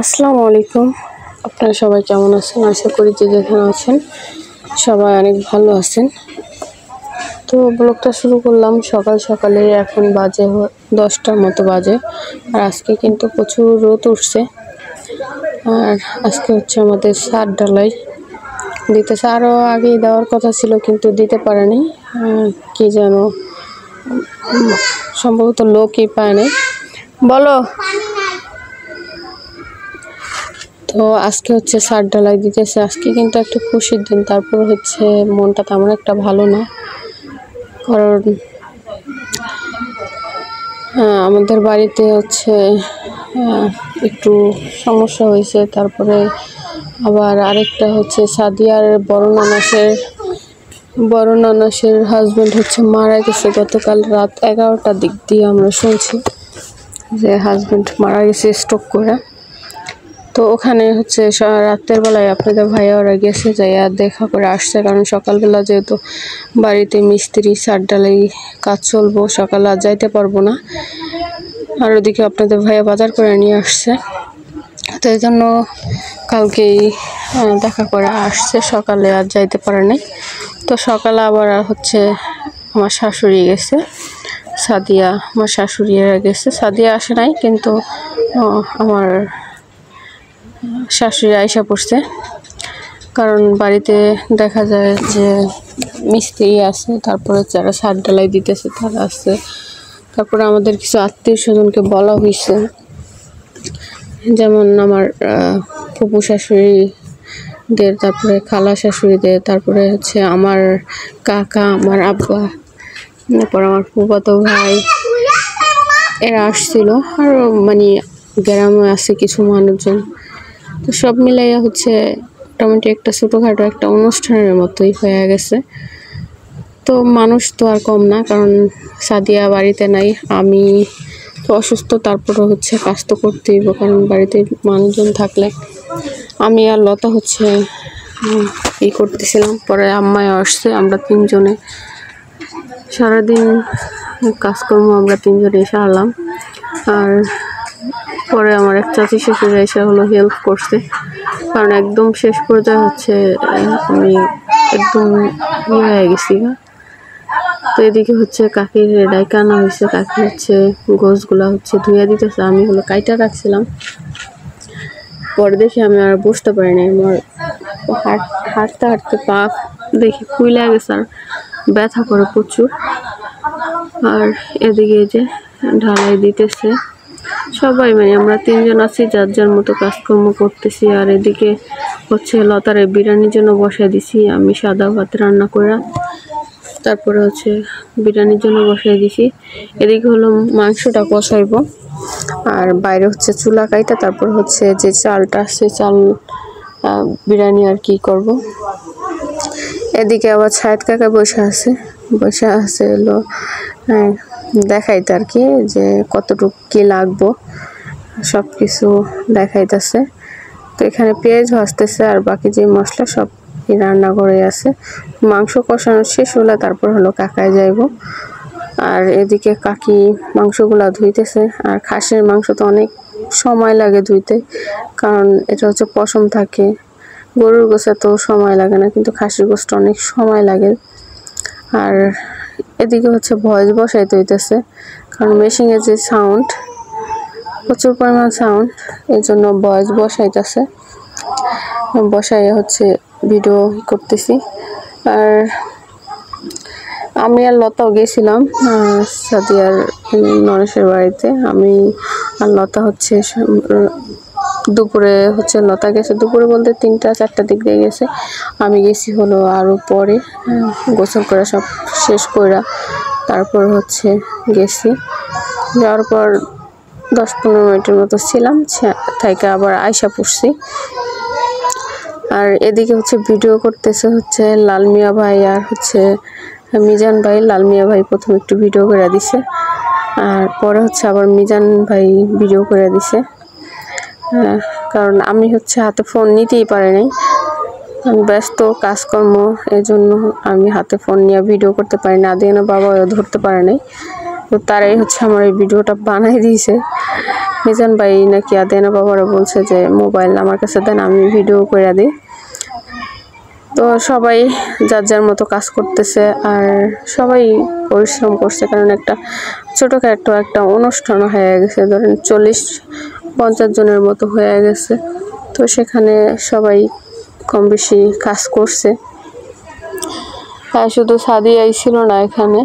আসসালামু আলাইকুম। আপনারা সবাই কেমন আছেন? আশা করি যে যেখানে আছেন সবাই অনেক ভালো আছেন। তো ব্লগটা শুরু করলাম সকাল সকালে। এখন বাজে 10টার মতো বাজে। আর আজকে কিন্তু প্রচুর রোদ উঠছে। আর আজকে হচ্ছে আমাদের ছাদ ঢালাই দিতেছে। আরও আগেই দেওয়ার কথা ছিল কিন্তু দিতে পারেনি। কি যেন সম্ভবত লোকই পায় নাই। বলো। তো আজকে হচ্ছে ছাদ ঢালাই দিতেছে। আজকে কিন্তু একটা খুশির দিন। তারপর হচ্ছে মনটা তেমন একটা ভালো না, কারণ আমাদের বাড়িতে হচ্ছে একটু সমস্যা হয়েছে। তারপরে আবার আরেকটা হচ্ছে সাদিয়ার বড় নানাসের হাজব্যান্ড হচ্ছে মারা গেছে গতকাল রাত 11টার দিক দিয়ে আমরা শুনছি যে হাজব্যান্ড মারা গেছে স্ট্রোক করে। তো ওখানে হচ্ছে রাতের বেলায় আপনাদের ভাইয়া ওরা গেছে, যাইয়া দেখা করে আসছে, কারণ সকালবেলা যেহেতু বাড়িতে মিস্ত্রি ছাদ ঢালাই কাজ চলবো, সকালে আর যাইতে পারবো না। আর ওদিকে আপনাদের ভাইয়া বাজার করে নিয়ে আসছে, তো এই জন্য কালকেই দেখা করে আসছে, সকালে আর যাইতে পারে নাই। তো সকালে আবার হচ্ছে আমার শাশুড়ি গেছে, আমার শাশুড়িরা গেছে। সাদিয়া আসে নাই, কিন্তু আমার শাশুড়ি আইসা পড়ছে, কারণ বাড়িতে দেখা যায় যে মিস্ত্রি আছে, তারপরে যারা ছাদ ঢালাই দিতেছে তারা আছে, তারপরে আমাদের কিছু আত্মীয় স্বজনকে বলা হয়েছে, যেমন আমার ফুপু শাশুড়িদের, তারপরে খালা শাশুড়িদের, তারপরে হচ্ছে আমার কাকা, আমার আব্বা, তারপর আমার ফুফাতো ভাই, এরা আসছিল। আর মানে গ্রামে আছে কিছু মানুষজন। তো সব মিলাইয়া হচ্ছে মোটামুটি একটা ছোটোখাটো একটা অনুষ্ঠানের মতোই হয়ে গেছে। তো মানুষ তো আর কম না, কারণ সাদিয়া বাড়িতে নাই, আমি তো অসুস্থ, তারপরে হচ্ছে কাজ তো করতেই হবে, কারণ বাড়িতে মানুষজন থাকলে। আমি আর লতা হচ্ছে করতেছিলাম, পরে আম্মায় আসছে, আমরা তিনজনে সারাদিন কাজকর্ম আমরা তিনজনে সারলাম। আর পরে আমার এক চাচি শ্বশুরা এসে হেল্প করছে, কারণ একদম শেষ পর্যায়ে হচ্ছে আমি একদম হয়ে গেছি। তো এদিকে হচ্ছে কাকির ডাইকা আনা হয়েছে, কাকি হচ্ছে গোছগুলা হচ্ছে ধুয়ে দিতেছে, আমি কাইটা রাখছিলাম। পরে দেখি আমি আর বসতে পারি নাই, আমার হাঁটতে হাঁটতে পা দেখি ফুলে গেছে আর ব্যথা করে প্রচুর। আর এদিকে যে ঢালাই দিতেছে সবাই, মানে আমরা তিনজন আছি, যার যার মতো কাজকর্ম করতেছি। আর এদিকে হচ্ছে লতারে বিরিয়ানির জন্য বসাই দিছি, আমি সাদা ভাত রান্না করে, তারপরে হচ্ছে বিরিয়ানির জন্য বসাই দিছি। এদিকে মাংসটা কষাইব, আর বাইরে হচ্ছে চুলা কাইটা, তারপর হচ্ছে যে চালটা আছে চাল বিরিয়ানি আর কি করব। এদিকে আবার ছায়েদ কাকা বসে আছে দেখাইতে আর কি, যে কতটুকু কি লাগবো সব কিছু দেখাইতেছে। তো এখানে পেঁয়াজ ভাজতেছে, আর বাকি যে মশলা সব রান্না করে আছে। মাংস কষানো শেষ হলে তারপর কাকায় যাইব। আর এদিকে কাকি মাংসগুলা ধুইতেছে। আর খাসির মাংস তো অনেক সময় লাগে ধুইতে, কারণ এটা হচ্ছে পশম থাকে। গরুর গোশে তো সময় লাগে না, কিন্তু খাসির গোশটা অনেক সময় লাগে। আর এদিকে হচ্ছে ভয়েস বসাইতে হইতেছে, কারণ মেশিনের যে সাউন্ড, প্রচুর পরিমাণ সাউন্ড, এই জন্য ভয়েস বসাইতেছে। বসাই হচ্ছে ভিডিও করতেছি। আর আমি আর লতাও গেছিলাম সাদিয়ার নরেশের বাড়িতে। আমি আর লতা হচ্ছে দুপুরে হচ্ছে লতা গেছে, দুপুরে বলতে 3টা-4টার দিক দিয়ে গেছে। আমি গেছি আরও পরে, গোসল করে সব শেষ করে তারপর হচ্ছে গেছি। যাওয়ার পর 10-15 মিনিটের মতো ছিলাম, থেকে আবার আয়সা পড়ছি। আর এদিকে হচ্ছে ভিডিও করতেছে হচ্ছে লাল মিয়া ভাই আর হচ্ছে মিজান ভাই। লাল মিয়া ভাই প্রথমে একটু ভিডিও করে দিছে, আর পরে হচ্ছে আবার মিজান ভাই ভিডিও করে দিছে। কারণ আমি হচ্ছে হাতে ফোন নিতেই পারি নাই, আমি ব্যস্ত কাজকর্ম, এই জন্য আমি হাতে ফোন নিয়ে ভিডিও করতে পারি না। আদিয়ানা বাবাও ধরতে পারে নাই, তো তারাই হচ্ছে আমার এই ভিডিওটা বানাই দিয়েছে। মিজান ভাই নাকি আদেনা বাবারা বলছে যে মোবাইল আমার কাছে দেন, আমি ভিডিও করে দিই। তো সবাই যার যার মতো কাজ করতেছে, আর সবাই পরিশ্রম করছে, কারণ একটা ছোটোখাটো একটা অনুষ্ঠান হয়ে গেছে, ধরেন 40-50 জনের মতো হয়ে গেছে। তো সেখানে সবাই কম বেশি কাজ করছে। আর শুধু সাদিয়াই ছিল না এখানে,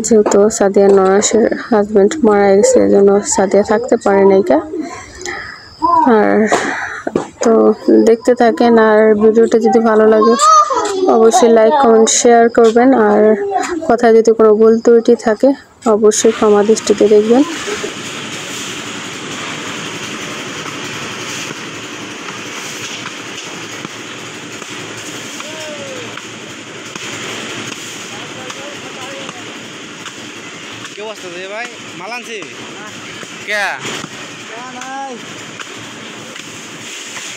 যেহেতু সাদিয়া নরাসের হাজব্যান্ড মারা গেছে, এজন্য সাদিয়া থাকতে পারে নাই। আর তো দেখতে থাকেন, আর ভিডিওটা যদি ভালো লাগে অবশ্যই লাইক কমেন্ট শেয়ার করবেন, আর কথায় যদি কোনো ভুল ত্রুটি থাকে অবশ্যই ক্ষমা দৃষ্টিতে দেখবেন। কি অবস্থা রে ভাই? মাল আনছি কে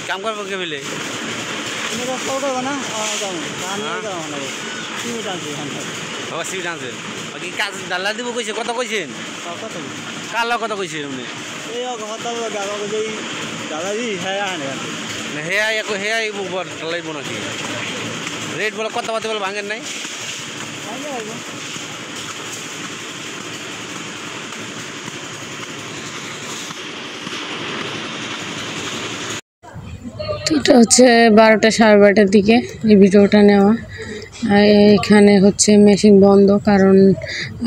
কাম করবো কে বলে বাবা সিট আনছে বাকি কাজ ডাল্লা দিব কইছে, কত কইছেন? কার লগ কত কইছেন আপনি? হেয়াই ডালাইব নাকি? রেট বলে কত পাতে বলে ভাঙেন নাই? এটা হচ্ছে 12টা সাড়ে 12টার দিকে এই ভিডিওটা নেওয়া। এখানে হচ্ছে মেশিন বন্ধ, কারণ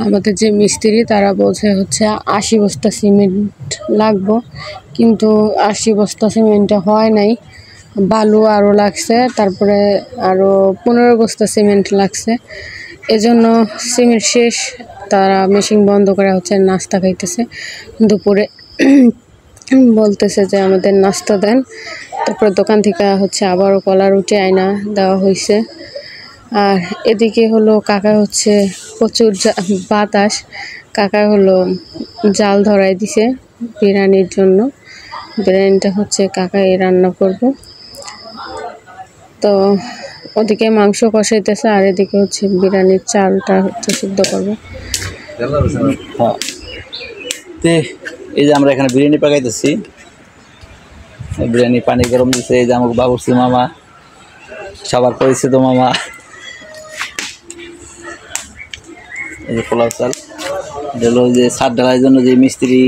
আমাদের যে মিস্ত্রি তারা বলছে হচ্ছে 80 বস্তা সিমেন্ট লাগবো, কিন্তু 80 বস্তা সিমেন্টটা হয় নাই, বালু আরও লাগছে, তারপরে আরও 15 বস্তা সিমেন্ট লাগছে। এজন্য সিমেন্ট শেষ, তারা মেশিন বন্ধ করে হচ্ছে নাস্তা খাইতেছে দুপুরে। বলতেছে যে আমাদের নাস্তা দেন। তারপরে দোকান থেকে হচ্ছে আবারও কলা রুটি আয়না দেওয়া হয়েছে। আর এদিকে হলো কাকা হচ্ছে প্রচুর বাতাস, কাকা হলো জাল ধরাই দিছে বিরিয়ানির জন্য। বিরিয়ানিটা হচ্ছে কাকাই রান্না করব। তো ওদিকে মাংস কষাইতেছে, আর এদিকে হচ্ছে বিরিয়ানির চালটা হচ্ছে সিদ্ধ করবো। এই যে আমরা এখানে বিরিয়ানি পাকাইতেছি, বিরিয়ানি পানি গরম দিচ্ছে। এই যে আমাকে বাবুর্চি মামা, সবার পরিচিত মামা। এই যে পোলাও চাল হলো যে ছাদ ঢালাইয়ের জন্য যে মিস্ত্রি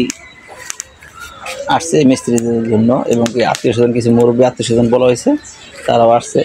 আসছে, মিস্ত্রিদের জন্য এবং কি আত্মীয় স্বজন, কিছু মুরব্বী আত্মীয় স্বজন বলা হয়েছে, তারাও আসছে।